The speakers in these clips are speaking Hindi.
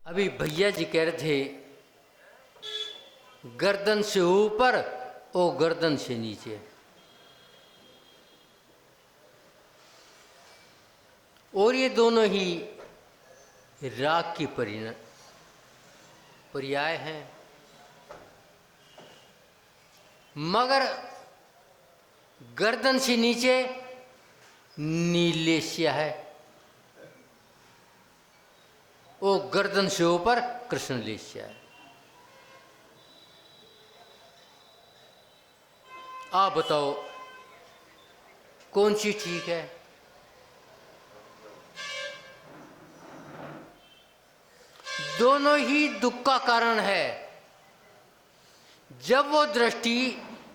अभी भैया जी कह रहे थे गर्दन से ऊपर और गर्दन से नीचे, और ये दोनों ही राग की पर्याय हैं। मगर गर्दन से नीचे नीलेश्या है और गर्दन से ऊपर कृष्णलेश्या है। आप बताओ कौन सी ठीक है? दोनों ही दुख का कारण है। जब वो दृष्टि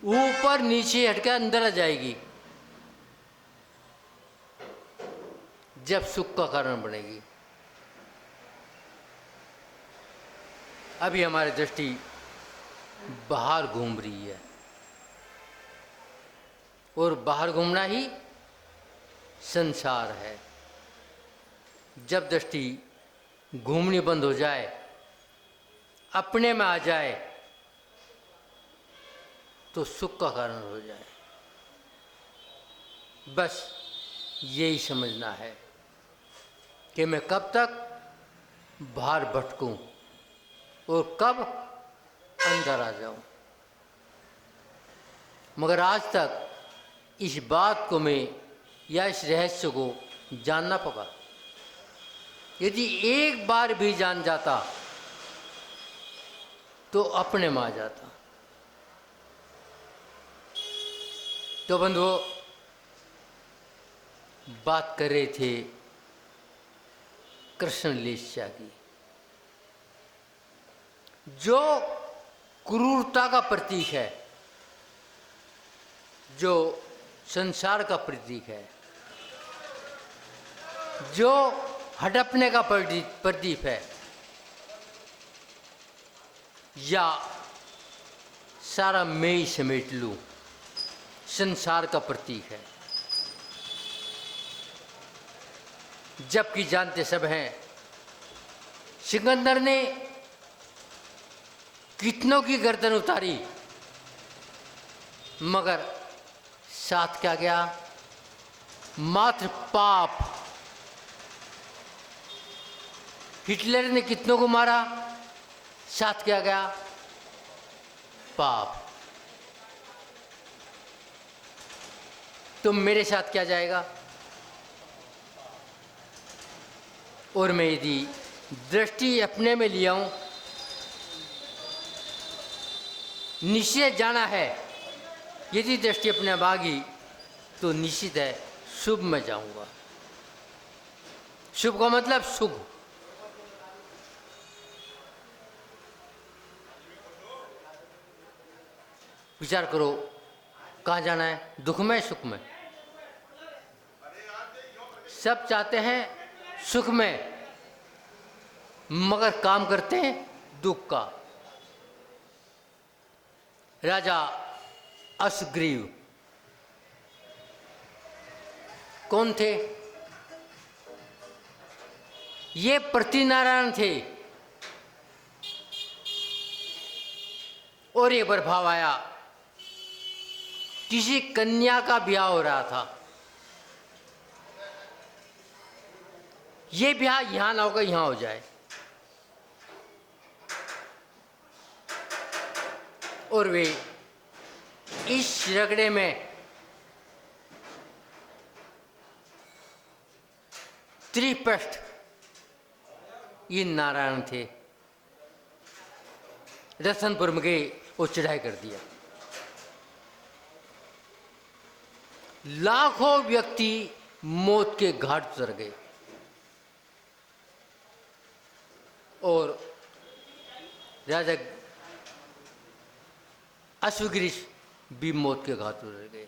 ऊपर नीचे हटकर अंदर आ जाएगी, जब सुख का कारण बनेगी। अभी हमारी दृष्टि बाहर घूम रही है, और बाहर घूमना ही संसार है। जब दृष्टि घूमनी बंद हो जाए, अपने में आ जाए, तो सुख का कारण हो जाए। बस यही समझना है कि मैं कब तक बाहर भटकूं और कब अंदर आ जाऊं। मगर आज तक इस बात को मैं या इस रहस्य को जानना पड़ा। यदि एक बार भी जान जाता तो अपने में आ जाता। तो बंधुओं, बात कर रहे थे कृष्णलेश्या की, जो क्रूरता का प्रतीक है, जो संसार का प्रतीक है, जो हड़पने का प्रतीक है, या सारा मैं ही समेट लूं, संसार का प्रतीक है। जबकि जानते सब हैं, सिकंदर ने कितनों की गर्दन उतारी, मगर साथ क्या गया? मात्र पाप। हिटलर ने कितनों को मारा, साथ क्या गया? पाप। तो मेरे साथ क्या जाएगा? और मैं यदि दृष्टि अपने में लिया हूं, निश्चय जाना है, यदि दृष्टि अपने भागी तो निश्चित है शुभ में जाऊंगा। शुभ का मतलब सुख। विचार करो, कहाँ जाना है? दुख में, सुख में? सब चाहते हैं सुख में, मगर काम करते हैं दुख का। राजा असग्रीव कौन थे? ये प्रतिनारायण थे। और ये प्रभाव आया, किसी कन्या का ब्याह हो रहा था। ये ब्याह यहां ना होकर यहां हो जाए, और वे इस रगड़े में त्रिपृष्ठ ये नारायण थे। रतनपुर में गए और चढ़ाई कर दिया। लाखों व्यक्ति मौत के घाट उतर गए, और राजा अश्वगिरीश भी मौत के घाट उतर गए।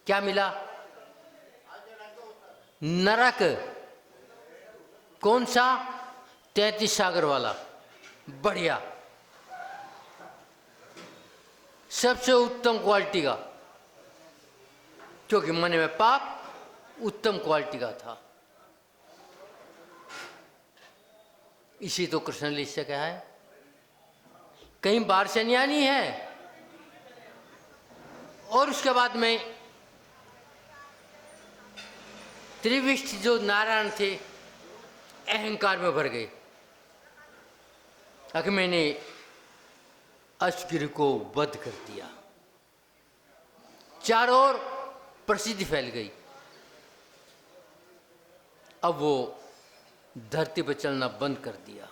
क्या मिला? नरक। कौन सा? 33 सागर वाला, बढ़िया, सबसे उत्तम क्वालिटी का, क्योंकि मन में पाप उत्तम क्वालिटी का था। इसी तो कृष्ण लिस्य कहा है। कहीं बारसनियानी है। और उसके बाद में त्रिविष्ट जो नारायण थे अहंकार में भर गए। कि मैंने अश्वगिरी को वध कर दिया। चारों ओर प्रसिद्धि फैल गई। अब वो धरती पर चलना बंद कर दिया,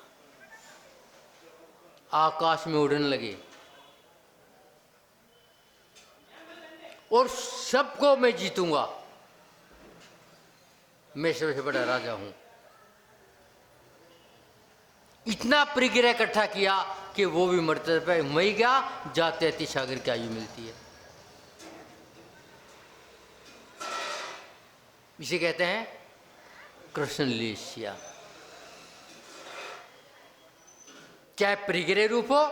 आकाश में उड़ने लगे और सबको मैं जीतूंगा, मैं सबसे बड़ा राजा हूं। इतना परिग्रह इकट्ठा किया कि वो भी मरते पे मई गया, जाते आती सागर की आयु मिलती है। इसे कहते हैं कृष्ण लीला। चाहे परिग्रह रूप हो,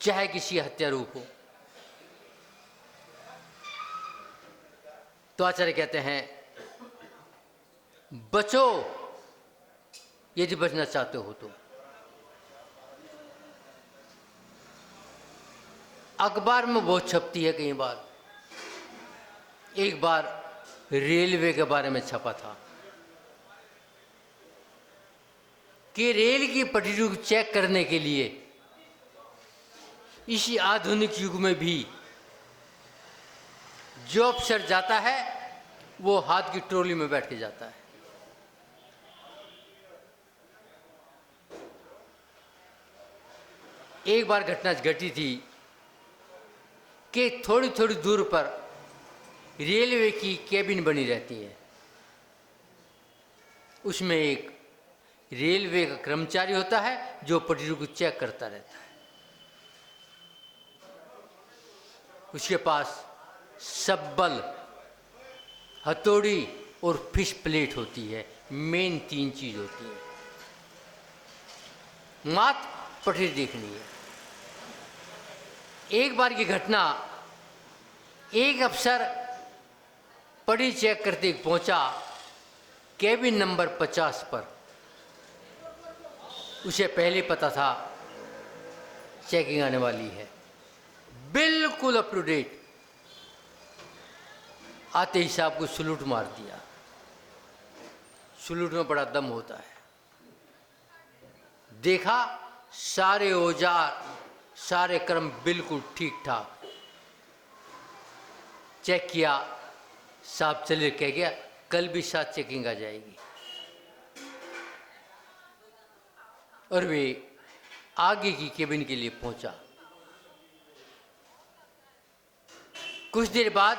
चाहे किसी हत्या रूप हो। तो आचार्य कहते हैं बचो, यदि बचना चाहते हो तो। अखबार में बहुत छपती है कई बार। एक बार रेलवे के बारे में छपा था कि रेल की पटरी को चेक करने के लिए इसी आधुनिक युग में भी जो अफसर जाता है वो हाथ की ट्रॉली में बैठ के जाता है। एक बार घटना घटी थी कि थोड़ी थोड़ी दूर पर रेलवे की केबिन बनी रहती है। उसमें एक रेलवे का कर्मचारी होता है जो पटरी को चेक करता रहता है। उसके पास सब्बल, हथौड़ी और फिश प्लेट होती है। मेन 3 चीज होती है। मात्र पटरी देखनी है। एक बार की घटना, एक अफसर पटरी चेक करते पहुंचा केबिन नंबर 50 पर। उसे पहले पता था चेकिंग आने वाली है, बिल्कुल अप टू डेट। आते ही साहब को सलूट मार दिया। सलूट में बड़ा दम होता है। देखा सारे औजार, सारे कर्म बिल्कुल ठीक ठाक। चेक किया, साहब चले कह गया कल भी साथ चेकिंग आ जाएगी। और वे आगे की केबिन के लिए पहुंचा। कुछ देर बाद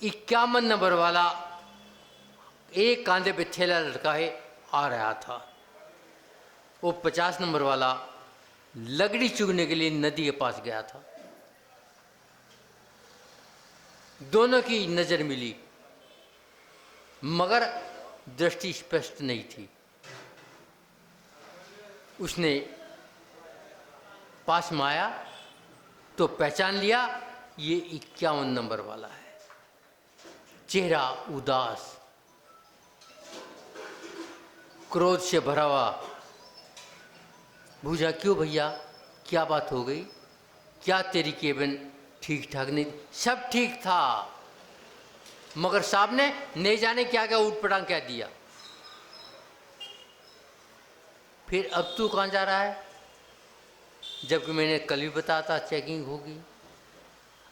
51 नंबर वाला एक कांधे पे थैला लटकाए आ रहा था। वो 50 नंबर वाला लकड़ी चुगने के लिए नदी के पास गया था। दोनों की नजर मिली मगर दृष्टि स्पष्ट नहीं थी। उसने पास में आया तो पहचान लिया ये 51 नंबर वाला है। चेहरा उदास, क्रोध से भरा हुआ। पूछा क्यों भैया, क्या बात हो गई? क्या तेरी केबिन ठीक ठाक नहीं? सब ठीक था मगर साहब ने नहीं जाने क्या क्या ऊटपटांग क्या दिया। फिर अब तू कहाँ जा रहा है? जबकि मैंने कल भी बताया था चेकिंग होगी।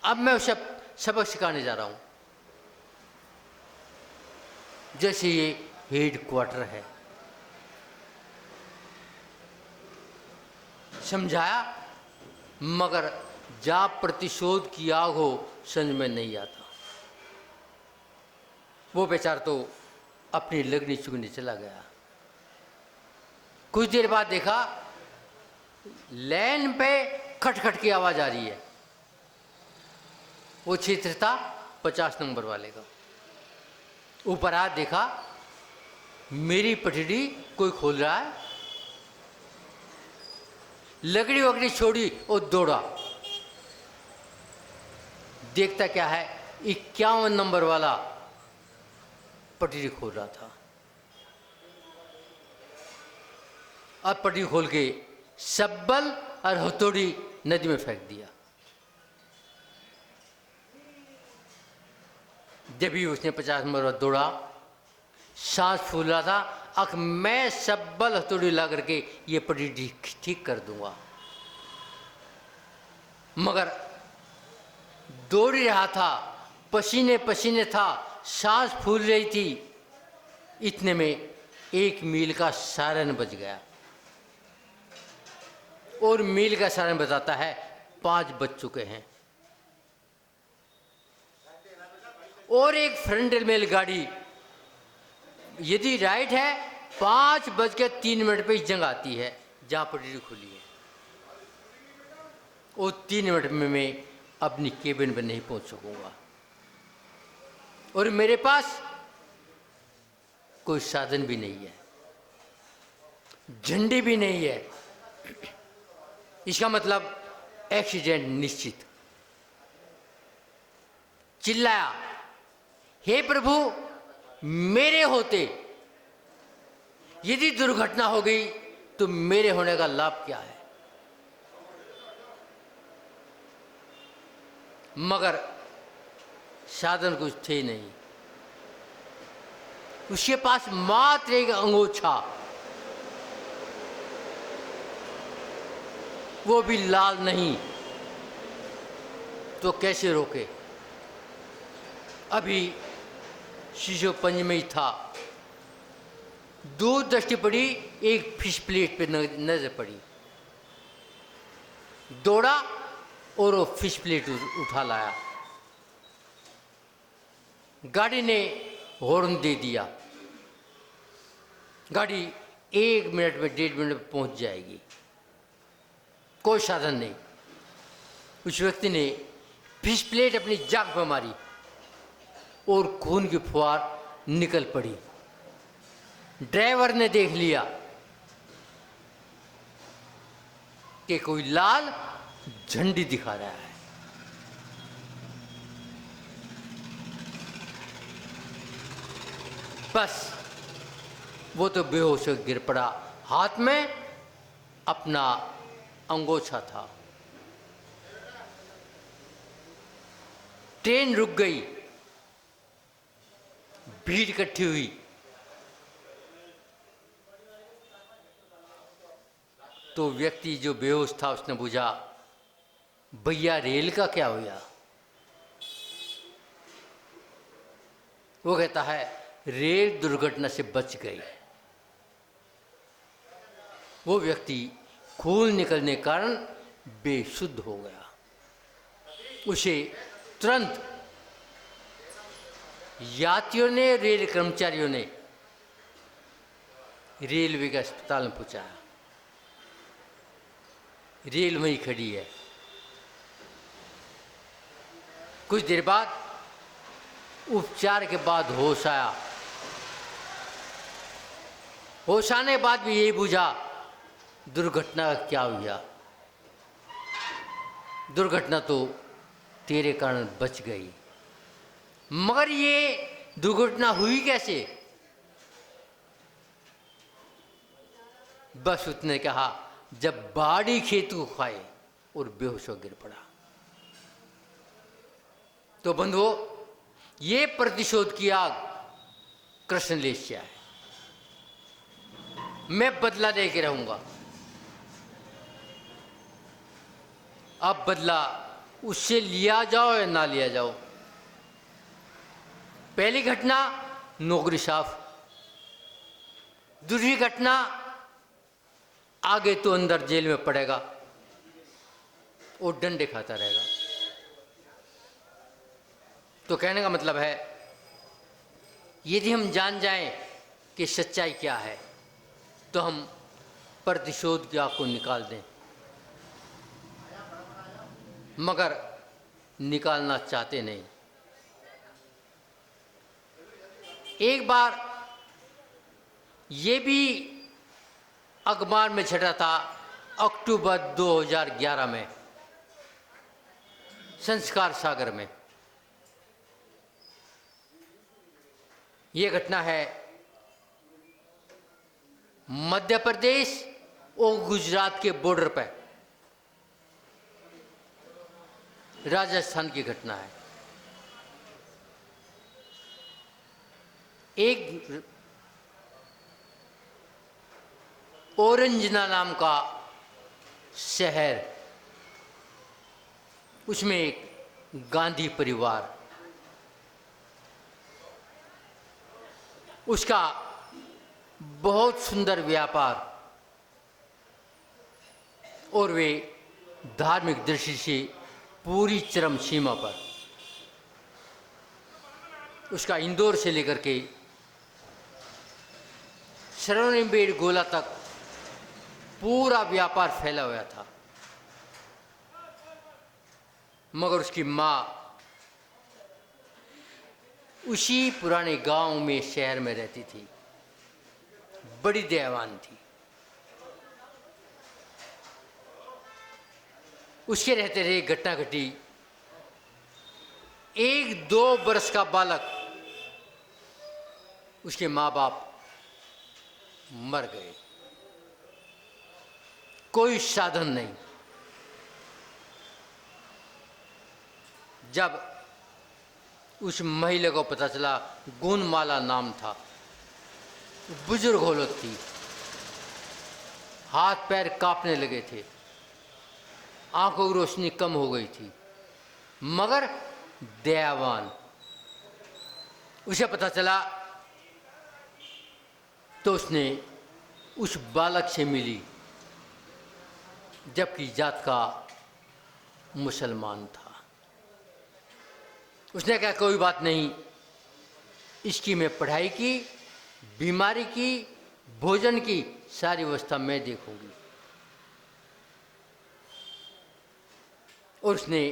अब मैं उसे सबक सिखाने जा रहा हूँ। जैसे ये हेड क्वार्टर है, समझाया मगर जहाँ प्रतिशोध की आग हो समझ में नहीं आता। वो बेचारा तो अपनी लगनी चुगने चला गया। कुछ देर बाद देखा लाइन पे खटखट की आवाज आ रही है। वो क्षेत्र था 50 नंबर वाले का। ऊपर हाथ देखा, मेरी पटड़ी कोई खोल रहा है। लकड़ी वकड़ी छोड़ी और दौड़ा। देखता क्या है, 51 नंबर वाला पटरी खोल रहा था। और पट्टी खोल के शब्बल और हथौड़ी नदी में फेंक दिया। जब भी उसने 50 मरतबा दौड़ा, सांस फूल रहा था, अक मैं शब्बल हथौड़ी ला करके ये पट्टी ठीक कर दूंगा। मगर दौड़ ही रहा था, पसीने पसीने था, सांस फूल रही थी। इतने में 1 मील का सायरन बज गया और मील का सायरन बताता है 5 बज चुके हैं। और एक फ्रंटल मेल गाड़ी यदि राइट है 5:03 पे जंग आती है जहाँ पटरी खुली है। और 3 मिनट में मैं अपनी केबिन पर नहीं पहुँच सकूँगा और मेरे पास कोई साधन भी नहीं है, झंडी भी नहीं है। इसका मतलब एक्सीडेंट निश्चित। चिल्लाया, हे प्रभु, मेरे होते यदि दुर्घटना हो गई तो मेरे होने का लाभ क्या है? मगर साधन कुछ थे नहीं। उसके पास मात्र एक अंगोछा, वो भी लाल नहीं, तो कैसे रोके? अभी शिशु पंज में ही था, दूर दृष्टि पड़ी, एक फिश प्लेट पे नजर पड़ी, दौड़ा और वो फिश प्लेट उठा लाया। गाड़ी ने हॉर्न दे दिया, गाड़ी 1 मिनट में 1.5 मिनट में पहुंच जाएगी। कोई साधन नहीं। उस व्यक्ति ने फिश प्लेट अपनी जांघ पर मारी और खून की फुहार निकल पड़ी। ड्राइवर ने देख लिया कि कोई लाल झंडी दिखा रहा है। बस वो तो बेहोश होकर गिर पड़ा। हाथ में अपना अंगोछा था। ट्रेन रुक गई, भीड़ इकट्ठी हुई। तो व्यक्ति जो बेहोश था उसने पूछा, भैया रेल का क्या हुआ? वो कहता है, रेल दुर्घटना से बच गई। वो व्यक्ति खून निकलने के कारण बेसुध हो गया। उसे तुरंत यात्रियों ने, रेल कर्मचारियों ने रेलवे के अस्पताल में पहुंचाया। रेल वहीं खड़ी है। कुछ देर बाद उपचार के बाद होश आया। होश आने के बाद भी यही बुझा, दुर्घटना क्या हुआ? दुर्घटना तो तेरे कारण बच गई। मगर ये दुर्घटना हुई कैसे? बस उसने कहा, जब बाड़ी खेत को खाए और बेहोश हो गिर पड़ा। तो बंधुओं, ये प्रतिशोध की आग कृष्ण लेस्या है। मैं बदला दे के रहूंगा। अब बदला उससे लिया जाओ या ना लिया जाओ। पहली घटना नौकरी साफ, दूसरी घटना आगे तो अंदर जेल में पड़ेगा और डंडे खाता रहेगा। तो कहने का मतलब है, यदि हम जान जाएं कि सच्चाई क्या है तो हम प्रतिशोध की आग को निकाल दें। मगर निकालना चाहते नहीं। एक बार ये भी अखबार में छटा था, अक्टूबर 2011 में, संस्कार सागर में। ये घटना है मध्य प्रदेश वो गुजरात के बॉर्डर पे राजस्थान की घटना है। एक ओरंजना नाम का शहर, उसमें एक गांधी परिवार, उसका बहुत सुंदर व्यापार और वे धार्मिक दृष्टि से पूरी चरम सीमा पर, उसका इंदौर से लेकर के श्रवणबेल गोला तक पूरा व्यापार फैला हुआ था। मगर उसकी माँ उसी पुराने गांव में, शहर में रहती थी, बड़ी दयावान थी। उसके रहते रहे घटना घटी। 1-2 वर्ष का बालक, उसके माँ बाप मर गए, कोई साधन नहीं। जब उस महिला को पता चला, गुणमाला नाम था, बुजुर्ग औरत थी, हाथ पैर कांपने लगे थे, आंखों की रोशनी कम हो गई थी, मगर दयावान। उसे पता चला तो उसने उस बालक से मिली, जबकि जात का मुसलमान था। उसने कहा कोई बात नहीं, इसकी मैं पढ़ाई की, बीमारी की, भोजन की सारी व्यवस्था मैं देखूंगी। और उसने,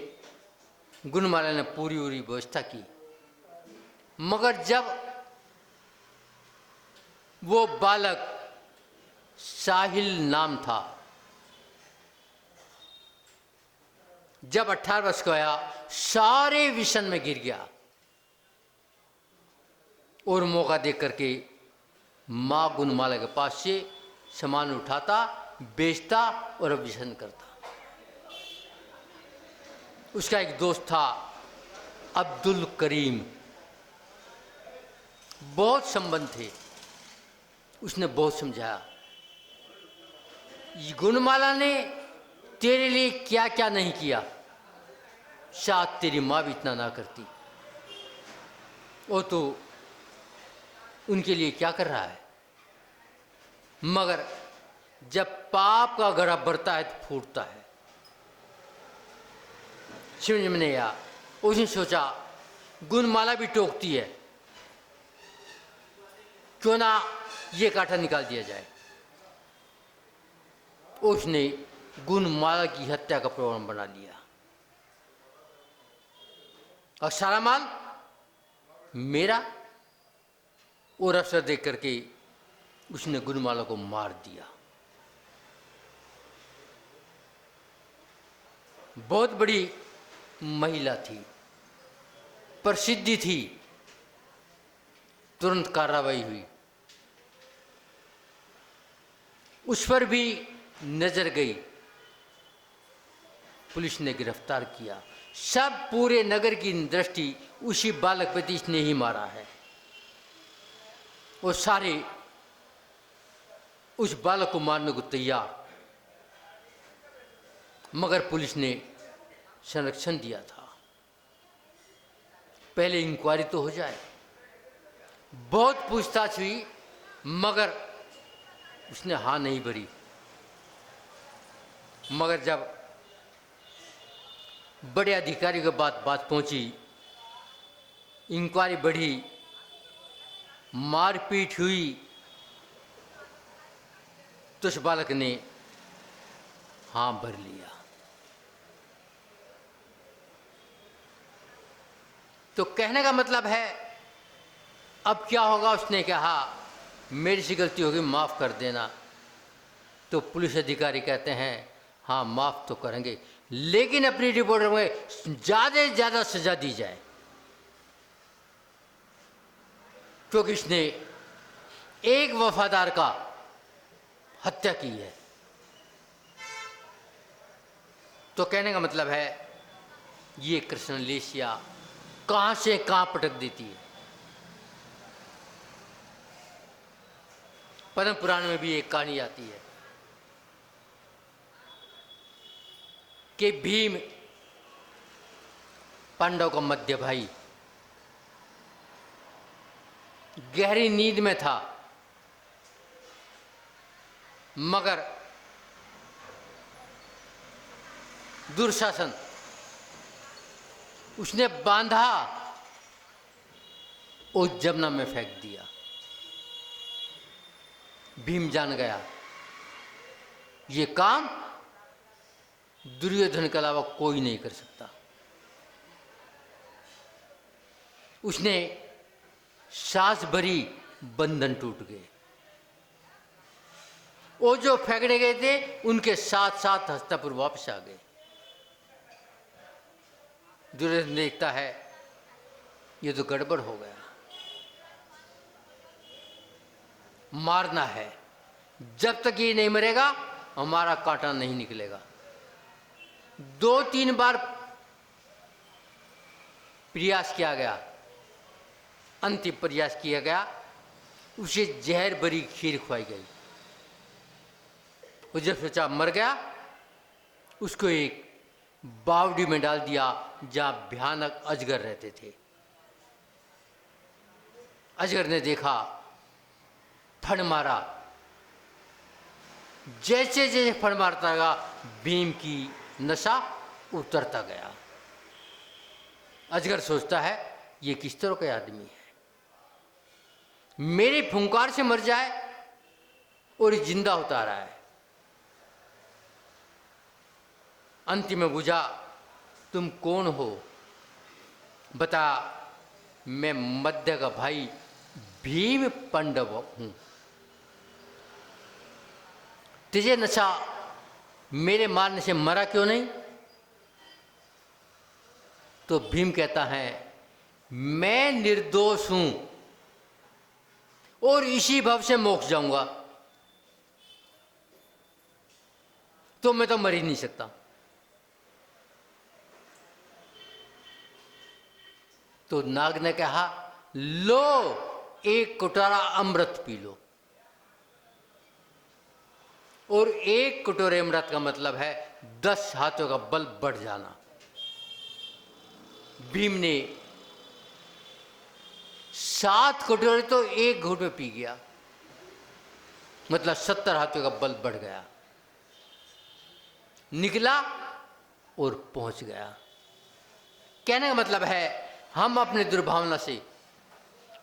गुणमाला ने पूरी व्यवस्था की। मगर जब वो बालक, साहिल नाम था, जब 18 वर्ष का आया, सारे विषण में गिर गया और मौका देख करके मां गुणमाला के पास से सामान उठाता, बेचता और विषण करता। उसका एक दोस्त था अब्दुल करीम, बहुत संबंध थे। उसने बहुत समझाया, गुणमाला ने तेरे लिए क्या क्या नहीं किया, शायद तेरी माँ भी इतना ना करती। वो तो उनके लिए क्या कर रहा है। मगर जब पाप का घड़ा बढ़ता है तो फूटता है। समझ में नहीं आया। उसने सोचा गुणमाला भी टोकती है, क्यों ना ये कांटा निकाल दिया जाए। उसने गुणमाला की हत्या का प्रोग्राम बना लिया और सारा माल मेरा। और अवसर देख करके उसने गुणमाला को मार दिया। बहुत बड़ी महिला थी, प्रसिद्धि थी। तुरंत कार्रवाई हुई, उस पर भी नजर गई, पुलिस ने गिरफ्तार किया। सब पूरे नगर की दृष्टि उसी बालक पे थी, इसने ही मारा है। वो सारे उस बालक को मारने को तैयार, मगर पुलिस ने संरक्षण दिया था। पहले इंक्वायरी तो हो जाए। बहुत पूछताछ हुई, मगर उसने हाँ नहीं भरी। मगर जब बड़े अधिकारी के बात पहुंची, इंक्वायरी बढ़ी, मारपीट हुई, तो उस बालक ने हाँ भर लिया। तो कहने का मतलब है, अब क्या होगा। उसने कहा मेरी से गलती होगी, माफ़ कर देना। तो पुलिस अधिकारी कहते हैं हाँ माफ़ तो करेंगे, लेकिन अपनी रिपोर्ट में ज़्यादा से ज़्यादा सज़ा दी जाए, क्योंकि इसने एक वफादार का हत्या की है। तो कहने का मतलब है ये कृष्ण लेसिया कहाँ से कहाँ पटक देती है। पद्म पुराण में भी एक कहानी आती है कि भीम पांडव का मध्य भाई गहरी नींद में था, मगर दुर्शासन उसने बांधा और जमुना में फेंक दिया। भीम जान गया ये काम दुर्योधन के अलावा कोई नहीं कर सकता। उसने सांस भरी, बंधन टूट गए। वो जो फेंकने गए थे उनके साथ साथ हस्तिनापुर वापस आ गए। दुर्योधन देखता है ये तो गड़बड़ हो गया, मारना है, जब तक ये नहीं मरेगा हमारा कांटा नहीं निकलेगा। 2-3 बार प्रयास किया गया, अंतिम प्रयास किया गया, उसे जहर भरी खीर खुआई गई। वो जब सोचा मर गया, उसको एक बावड़ी में डाल दिया जहां भयानक अजगर रहते थे। अजगर ने देखा, फड़ मारा, जैसे जैसे फड़ मारता गया भीम की नशा उतरता गया। अजगर सोचता है ये किस तरह का आदमी है, मेरे फुंकार से मर जाए और जिंदा होता रहा है। अंतिम में बुझा तुम कौन हो, बता। मैं मध्य का भाई भीम पांडव हूं। तुझे नशा मेरे मारने से मरा क्यों नहीं? तो भीम कहता है मैं निर्दोष हूं और इसी भाव से मोक्ष जाऊंगा, तो मैं तो मर ही नहीं सकता। तो नाग ने कहा लो एक कटोरा अमृत पी लो। और एक कटोरे अमृत का मतलब है 10 हाथों का बल बढ़ जाना। भीम ने 7 कटोरे तो एक घूंट में पी गया, मतलब 70 हाथों का बल बढ़ गया, निकला और पहुंच गया। कहने का मतलब है हम अपने दुर्भावना से,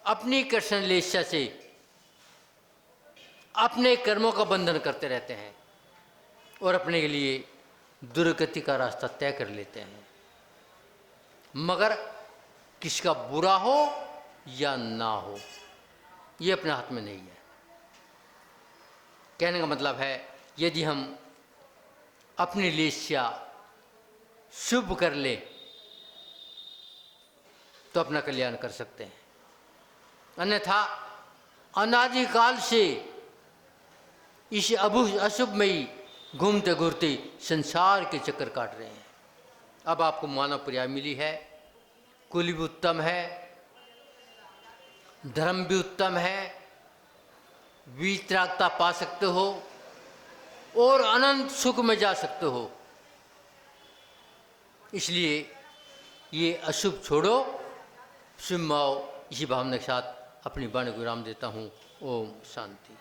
अपनी कृष्ण लेस्या से अपने कर्मों का बंधन करते रहते हैं और अपने के लिए दुर्गति का रास्ता तय कर लेते हैं, मगर किसका बुरा हो या ना हो ये अपने हाथ में नहीं है। कहने का मतलब है यदि हम अपनी लेस्या शुभ कर ले तो अपना कल्याण कर सकते हैं, अन्यथा अनादिकाल से इस अशुभ में ही घूमते घूमते संसार के चक्कर काट रहे हैं। अब आपको मानव पर्याय मिली है, कुल भी उत्तम है, धर्म भी उत्तम है, वितरागता पा सकते हो और अनंत सुख में जा सकते हो। इसलिए ये अशुभ छोड़ो, शुभ आओ, इसी भावना के साथ अपनी वाणी को विराम देता हूँ। ओम शांति।